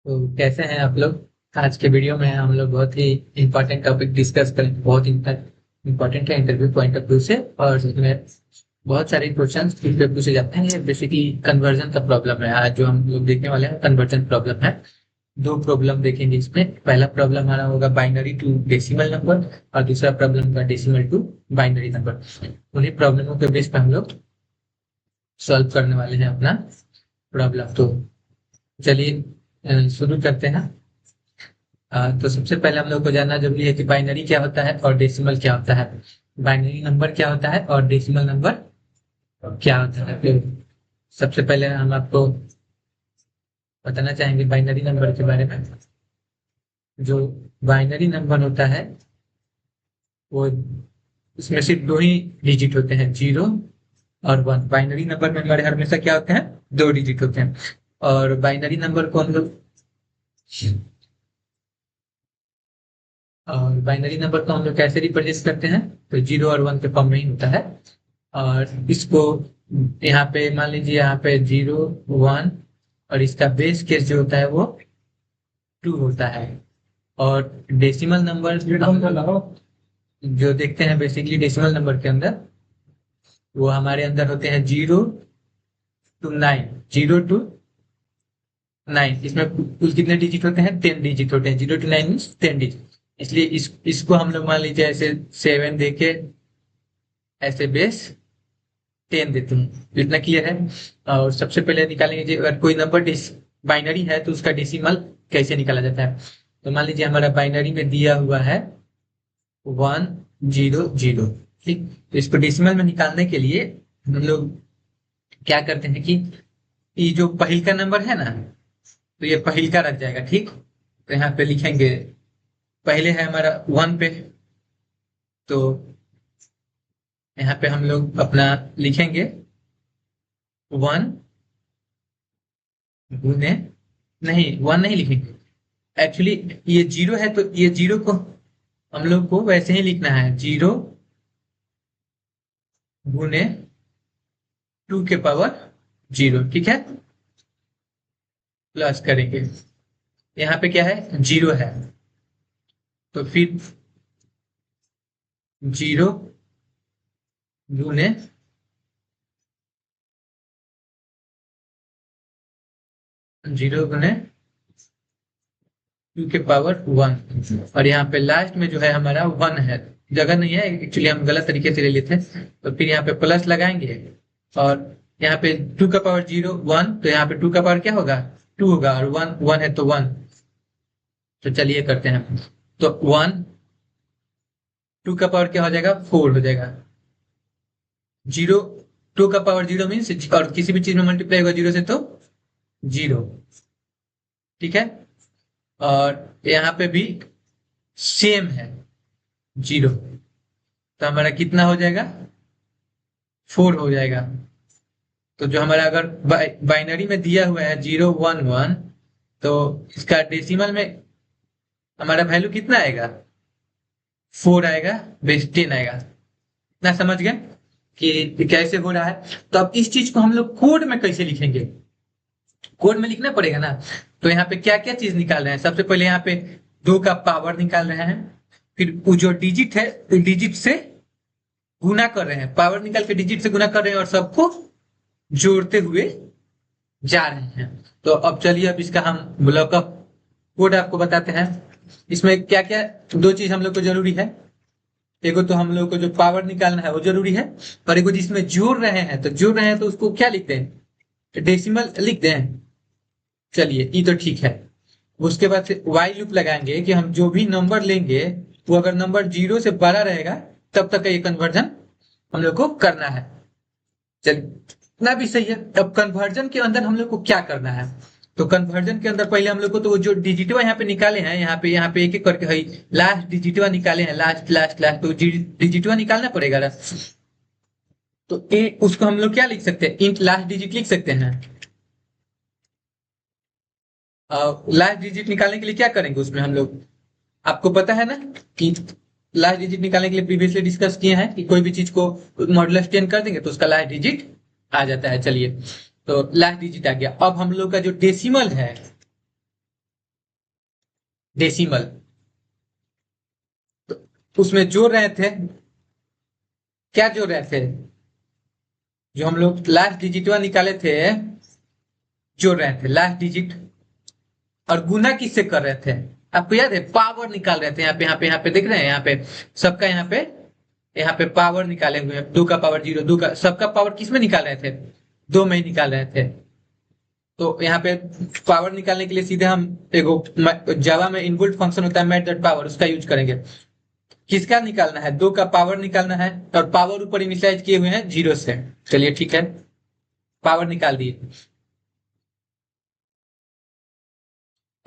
तो कैसे हैं आप लोग। आज के वीडियो में हम लोग बहुत ही इंपॉर्टेंट टॉपिक डिस्कस करेंगे। बहुत इंपॉर्टेंट है इंटरव्यू पॉइंट ऑफ व्यू से, और इसमें बहुत सारे क्वेश्चंस पे पूछे जाते हैं। ये बेसिकली कन्वर्जन का प्रॉब्लम है। आज जो हम लोग देखने वाले हैं कन्वर्जन प्रॉब्लम है। दो प्रॉब्लम देखेंगे इसमें। पहला प्रॉब्लम हमारा होगा बाइनरी टू डेसिमल नंबर, और दूसरा प्रॉब्लम का डेसिमल टू बाइनरी नंबर। उन्हीं प्रॉब्लमों के बेस पर हम लोग सॉल्व करने वाले हैं अपना प्रॉब्लम। तो चलिए शुरू करते हैं। तो सबसे पहले हम लोग को जानना जरूरी है कि बाइनरी क्या होता है और डेसिमल क्या होता है। बाइनरी नंबर क्या होता है और डेसिमल नंबर क्या होता है। तो सबसे पहले हम आपको बताना चाहेंगे बाइनरी नंबर के बारे में। जो बाइनरी नंबर होता है वो, उसमें सिर्फ दो ही डिजिट होते हैं, 0 और 1। बाइनरी नंबर में हमारे हमेशा क्या होते हैं, दो डिजिट होते हैं। और बाइनरी नंबर को हम लोग और बाइनरी नंबर को हम लोग कैसे रिप्रेजेंट करते हैं, तो 0 और 1 के फॉर्म में ही होता है। और इसको यहाँ पे मान लीजिए, यहाँ पे 0 1, और इसका बेस केस जो होता है वो 2 होता है। और डेसिमल नंबर जो देखते हैं बेसिकली डेसिमल नंबर के अंदर, वो हमारे अंदर होते हैं 0 to 9। 0 to 9, इसमें कुल कितने डिजिट होते हैं, 10 डिजिट होते हैं। 0 to 9 मीन्स 10 डिजिट। इसलिए इसको हम लोग मान लीजिए ऐसे 7 देके ऐसे बेस 10 देते हैं। तो इतना क्लियर है। और सबसे पहले निकालेंगे जी, अगर कोई नंबर बाइनरी है तो उसका डेसिमल कैसे निकाला जाता है। तो मान लीजिए हमारा बाइनरी में दिया हुआ है 1 0 0। ठीक, तो इसको डेसिमल में निकालने के लिए हम लोग क्या करते हैं कि ये जो पहिल का नंबर है ना, तो ये पहिल का रख जाएगा। ठीक, तो यहाँ पे लिखेंगे, पहले है हमारा 1 पे, तो यहाँ पे हम लोग अपना लिखेंगे 1 गुने, नहीं 1 नहीं लिखेंगे। एक्चुअली ये 0 है तो ये 0 को हम लोग को वैसे ही लिखना है, 0 गुने 2 के पावर 0। ठीक है, प्लस करेंगे। यहाँ पे क्या है, 0 है, तो फिर 0 गुने 0 गुने 2 के पावर 1। और यहाँ पे लास्ट में जो है हमारा 1 है, जगह नहीं है एक्चुअली, हम गलत तरीके से ले लेते हैं। तो फिर यहाँ पे प्लस लगाएंगे, और यहाँ पे 2 का पावर 0 1, तो यहाँ पे 2 का पावर क्या होगा, 2 होगा, और 1 1 है तो 1। तो चलिए करते हैं। तो 1 2 का पावर क्या हो जाएगा, 4 हो जाएगा। 0 2 का पावर 0 मीन्स, और किसी भी चीज में मल्टीप्लाई होगा 0 से तो 0। ठीक है, और यहाँ पे भी सेम है 0, तो हमारा कितना हो जाएगा, 4 हो जाएगा। तो जो हमारा अगर बाइनरी में दिया हुआ है 0 1 1, तो इसका डेसिमल में हमारा वैल्यू कितना आएगा, 4 आएगा, बेस 10 आएगा। इतना समझ गए कि कैसे हो रहा है। तो अब इस चीज को हम लोग कोड में कैसे लिखेंगे, कोड में लिखना पड़ेगा ना। तो यहाँ पे क्या क्या चीज निकाल रहे हैं, सबसे पहले यहाँ पे 2 का पावर निकाल रहे हैं, फिर वो जो डिजिट है डिजिट से गुना कर रहे हैं, पावर निकाल के डिजिट से गुना कर रहे हैं, और सबको जोड़ते हुए जा रहे हैं। तो अब चलिए, अब इसका हम ब्लॉक ऑफ कोड आपको बताते हैं। इसमें क्या क्या दो चीज हम लोग को जरूरी है। एगो तो हम लोग को जो पावर निकालना है वो जरूरी है, और एगो जिसमें जोड़ रहे हैं, तो जोड़ रहे हैं तो उसको क्या लिखते हैं, डेसिमल लिख दें। चलिए ये तो ठीक है। उसके बाद से वाई लूप लगाएंगे कि हम जो भी नंबर लेंगे, वो अगर नंबर 0 से बड़ा रहेगा तब तक का ये कन्वर्जन हम लोग को करना है। चल, इतना भी सही है। अब कन्वर्जन के अंदर हम लोग को क्या करना है, तो कन्वर्जन के अंदर पहले हम लोग को तो वो जो डिजिटवा यहाँ पे निकाले हैं, यहाँ पे एक एक करके है, लास्ट डिजिटवा निकाले हैं, लास्ट लास्ट लास्ट, तो डिजिटवा निकालना पड़ेगा ना। तो उसको हम लोग क्या लिख सकते हैं, इंट लास्ट डिजिट लिख सकते हैं। लास्ट डिजिट निकालने के लिए क्या करेंगे उसमें हम लोग, आपको पता है ना कि लास्ट डिजिट निकालने के लिए प्रीवियसली डिस्कस किए हैं कि कोई भी चीज को मॉड्यूलस 10 कर देंगे तो उसका लास्ट डिजिट आ जाता है। चलिए, तो लास्ट डिजिट आ गया। अब हम लोग का जो डेसिमल है, डेसिमल, तो उसमें जोड़ रहे थे, क्या जोड़ रहे थे, जो हम लोग लास्ट डिजिट निकाले थे, जोड़ रहे थे लास्ट डिजिट, और गुना किससे कर रहे थे, आपको याद है, पावर निकाल रहे थे। यहाँ पे देख रहे हैं, यहाँ पे सबका, यहाँ पे पावर निकाले हुए हैं, 2 का पावर 0, 2 का, सबका पावर किस में निकाल रहे थे, 2 में ही निकाल रहे थे। तो यहाँ पे पावर निकालने के लिए सीधे हम एगो जावा में इनबिल्ट फंक्शन होता है मैथ डॉट पावर, उसका यूज करेंगे। किसका निकालना है, 2 का पावर निकालना है, और पावर ऊपर इनिशियलाइज किए हुए हैं 0 से। चलिए ठीक है, पावर निकाल दिए।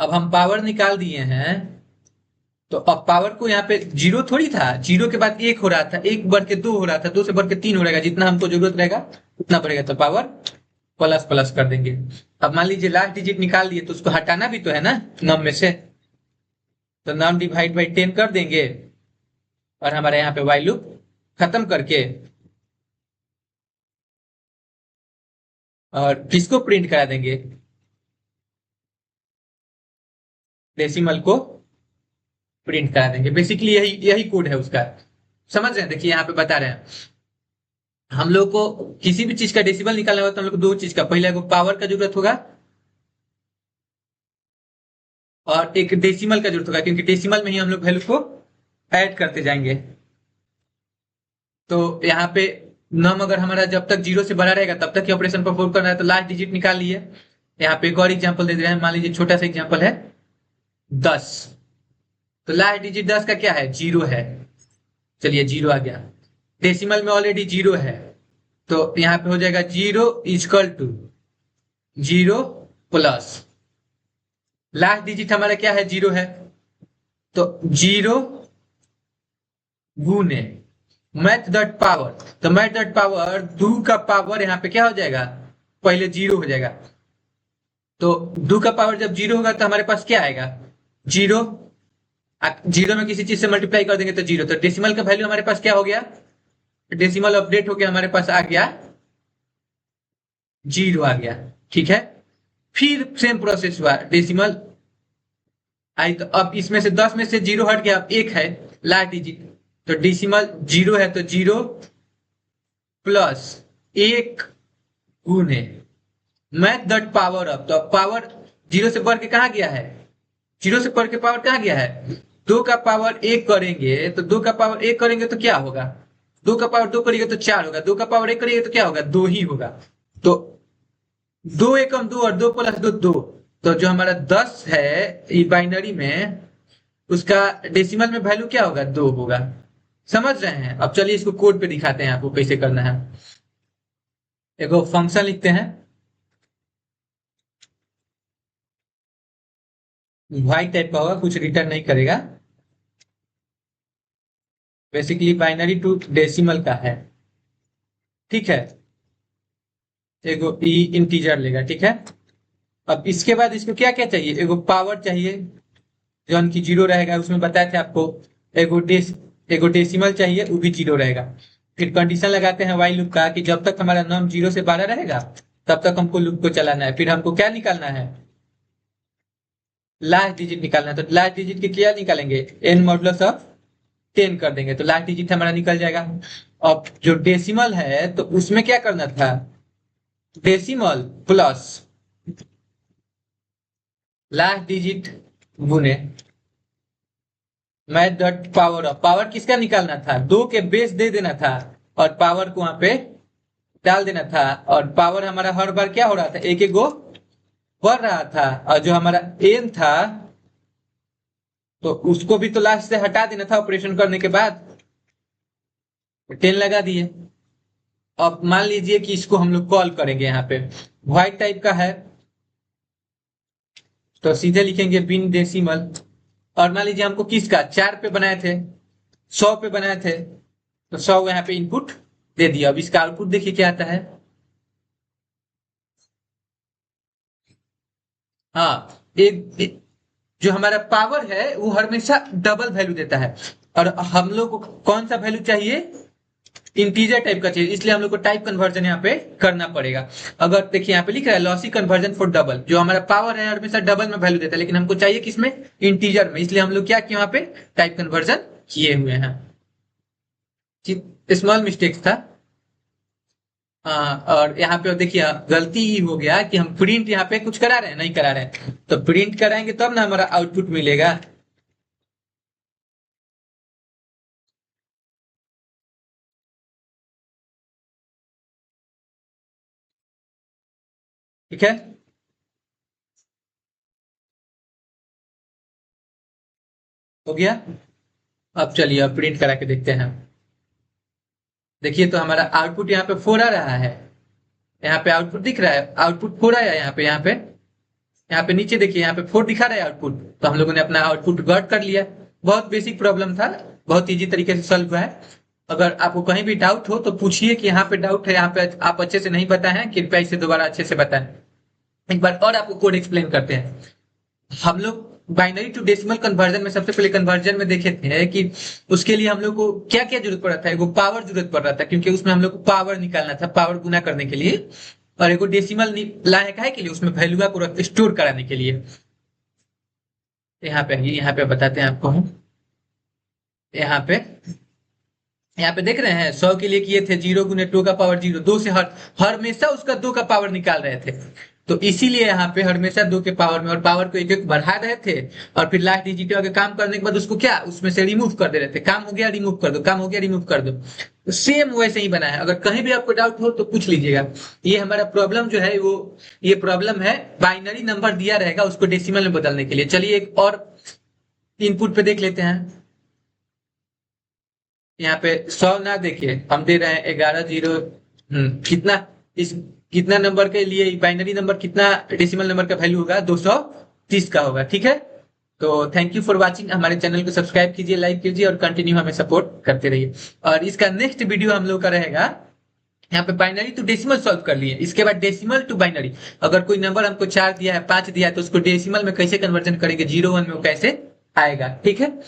अब हम पावर निकाल दिए हैं, तो अब पावर को यहाँ पे 0 थोड़ी था, 0 के बाद 1 हो रहा था, 1 बढ़ के 2 हो रहा था, 2 से बढ़ के 3 हो रहेगा, जितना हमको जरूरत रहेगा उतना बढ़ेगा, तो पावर प्लस प्लस कर देंगे। अब मान लीजिए लास्ट डिजिट निकाल दिए, तो उसको हटाना भी तो है ना नम में से, तो नम डिवाइड बाई 10 कर देंगे, और हमारे यहाँ पे वाई लूप खत्म करके, और किसको प्रिंट करा देंगे, डेसिमल को प्रिंट करा देंगे। बेसिकली यही यही कोड है उसका, समझ रहे हैं। देखिए यहाँ पे बता रहे हैं, हम लोग को किसी भी चीज का डेसिमल निकालना होगा तो हम लोग को 2 चीज का, पहले को पावर का जरूरत होगा, और एक डेसिमल का जरूरत होगा, क्योंकि डेसिमल में ही हम लोग वैल्यू को ऐड करते जाएंगे। तो यहाँ पे नम अगर हमारा जब तक 0 से बड़ा रहेगा तब तक ही ऑपरेशन परफॉर्म करना है, तो लास्ट डिजिट निकाल लिए। यहाँ पे एक और एग्जाम्पल दे रहे हैं, मान लीजिए छोटा सा एग्जाम्पल है 10, तो लास्ट डिजिट 10 का क्या है, 0 है। चलिए 0 आ गया, डेसिमल में ऑलरेडी 0 है, तो यहाँ पे हो जाएगा 0 प्लस लास्ट डिजिट हमारा क्या है, 0 है, तो 0 गुने मैथ डॉट पावर, तो मैथ डॉट पावर 2 का पावर यहाँ पे क्या हो जाएगा, पहले 0 हो जाएगा, तो 2 का पावर जब 0 होगा तो हमारे पास क्या आएगा, 0, 0 में किसी चीज से मल्टीप्लाई कर देंगे तो 0, तो डेसिमल का वैल्यू हमारे पास क्या हो गया, डेसिमल अपडेट हो गया, हमारे पास आ गया 0 आ गया। ठीक है, फिर सेम प्रोसेस हुआ, डेसिमल आई, तो अब इसमें से 10 में से 0 हट गया, अब 1 है लास्ट डिजिट, तो डेसिमल 0 है, तो 0 प्लस 1 गुने मैथ डॉट पावर अप, तो पावर 0 से बढ़ के कहा गया है, 0 से बढ़ के पावर कहा गया है, 2 का पावर 1 करेंगे, तो 2 का पावर 1 करेंगे तो क्या होगा, 2 का पावर 2 करेंगे तो 4 होगा, 2 का पावर 1 करेंगे तो क्या होगा, 2 ही होगा, तो 2 एकम 2 और 2 प्लस 2 2, तो जो हमारा 10 है ये बाइनरी में, उसका डेसिमल में वैल्यू क्या होगा, 2 होगा। समझ रहे हैं। अब चलिए इसको कोड पे दिखाते हैं आपको कैसे करना है। एक फंक्शन लिखते हैं, व्हाइट टाइप का होगा, कुछ रिटर्न नहीं करेगा, बेसिकली बाइनरी टू डेसिमल का है। ठीक है, एगो इंटीजर लेगा। ठीक है, अब इसके बाद इसको क्या क्या चाहिए, एगो पावर चाहिए जो उनकी 0 रहेगा, उसमें बताए थे आपको, एगो डेसिमल चाहिए, वो भी 0 रहेगा। फिर कंडीशन लगाते हैं वाई लूप का, कि जब तक हमारा नम 0 से 12 रहेगा तब तक हमको लूप को चलाना है। फिर हमको क्या निकालना है, लास्ट डिजिट निकालना है, तो लास्ट डिजिट के क्या निकालेंगे, एन मॉडुलस ऑफ 10 कर देंगे, तो लास्ट डिजिट हमारा निकल जाएगा। अब जो डेसिमल है तो उसमें क्या करना था, डेसिमल प्लस लास्ट डिजिट गुने math dot power of, power किसका निकालना था, 2 के बेस दे देना था, और पावर को वहां पे डाल देना था, और पावर हमारा हर बार क्या हो रहा था, एक एक गो बढ़ रहा था, और जो हमारा एन था तो उसको भी तो लास्ट से हटा देना था ऑपरेशन करने के बाद, 10 लगा दिए। अब मान लीजिए कि इसको हम लोग कॉल करेंगे, यहाँ पे व्हाइट टाइप का है, तो सीधे लिखेंगे बिन डेसिमल, और मान लीजिए हमको किसका 4 पे बनाए थे, 100 पे बनाए थे, तो 100 यहाँ पे इनपुट दे दिया। अब इसका आउटपुट देखिए क्या आता है, हाँ जो हमारा पावर है वो हमेशा डबल वैल्यू देता है, और हम लोग को कौन सा वैल्यू चाहिए, इंटीजर टाइप का चाहिए, इसलिए हम लोग को टाइप कन्वर्जन यहाँ पे करना पड़ेगा। अगर देखिए यहाँ पे लिख रहा है लॉसी कन्वर्जन फॉर डबल, जो हमारा पावर है हमेशा डबल में वैल्यू देता है, लेकिन हमको चाहिए किसमें, इंटीजर में, इसलिए हम लोग क्या किए वहां पे टाइप कन्वर्जन किए हुए हैं। स्मॉल मिस्टेक्स था। हाँ, और यहाँ पे देखिए गलती ही हो गया कि हम प्रिंट यहाँ पे कुछ करा रहे हैं, नहीं करा रहे हैं, तो प्रिंट कराएंगे तब ना हमारा आउटपुट मिलेगा। ठीक है, हो गया। अब चलिए अब प्रिंट करा के देखते हैं। देखिए तो हमारा आउटपुट यहाँ पे 4 आ रहा है, यहाँ पे आउटपुट दिख रहा है, आउटपुट 4 आया यहाँ पे नीचे देखिए यहाँ पे 4 दिखा रहा है आउटपुट, तो हम लोगों ने अपना आउटपुट गॉट कर लिया। बहुत बेसिक प्रॉब्लम था, बहुत इजी तरीके से सॉल्व हुआ है। अगर आपको कहीं भी डाउट हो तो पूछिए कि यहाँ पे डाउट है, यहाँ पे आप अच्छे से नहीं बताए हैं, कृपया इसे दोबारा अच्छे से बताएं। एक बार और आपको कोड एक्सप्लेन करते हैं। हम लोग बाइनरी टू डेसिमल कन्वर्जन में सबसे पहले कन्वर्जन में देखे थे कि उसके लिए हम लोग को क्या क्या जरूरत पड़ा था, एगो पावर जरूरत पड़ रहा था, क्योंकि उसमें हम लोग को पावर निकालना था, पावर गुना करने के लिए, और एगो डेसिमल लाने का है के लिए, उसमें वैल्यू को स्टोर कराने के लिए। यहाँ पे बताते हैं आपको हम। यहाँ पे यहाँ पे देख रहे हैं 100 के लिए किए थे 0 × 2⁻0, 2 से हर हमेशा उसका 2 का पावर निकाल रहे थे, तो इसीलिए यहाँ पे हमेशा 2 के पावर में, और पावर को एक एक बढ़ा रहे थे, और फिर लास्ट डिजिट आगे काम करने के बाद उसको क्या उसमें से रिमूव कर दे रहे थे, काम हो गया रिमूव कर दो, काम हो गया रिमूव कर दो। तो सेम वैसे ही बना है, अगर कहीं भी आपको डाउट हो तो पूछ लीजिएगा। ये हमारा प्रॉब्लम जो है वो, ये प्रॉब्लम है बाइनरी नंबर दिया रहेगा उसको डेसिमल में बदलने के लिए। चलिए एक और इनपुट पे देख लेते हैं। यहाँ पे 100 ना देखिए, हम दे रहे हैं 11 0। कितना, इस कितना नंबर के लिए बाइनरी नंबर, कितना डेसिमल नंबर का वैल्यू होगा, 230 का होगा। ठीक है, तो थैंक यू फॉर वाचिंग, हमारे चैनल को सब्सक्राइब कीजिए, लाइक कीजिए और कंटिन्यू हमें सपोर्ट करते रहिए। और इसका नेक्स्ट वीडियो हम लोग का रहेगा, यहाँ पे बाइनरी टू डेसिमल सॉल्व कर लिए, इसके बाद डेसिमल टू बाइनरी, अगर कोई नंबर हमको 4 दिया है, 5 दिया है, तो उसको डेसिमल में कैसे कन्वर्जन करेंगे, 0 1 में वो कैसे आएगा। ठीक है,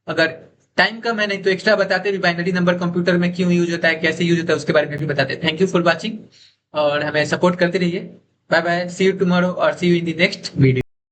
अगर टाइम कम है नहीं तो एक्स्ट्रा बताते भी बाइनरी नंबर कंप्यूटर में क्यों यूज होता है, कैसे यूज होता है, उसके बारे में भी बताते हैं। थैंक यू फॉर वॉचिंग और हमें सपोर्ट करते रहिए। Bye bye, see you tomorrow और see you in the next video.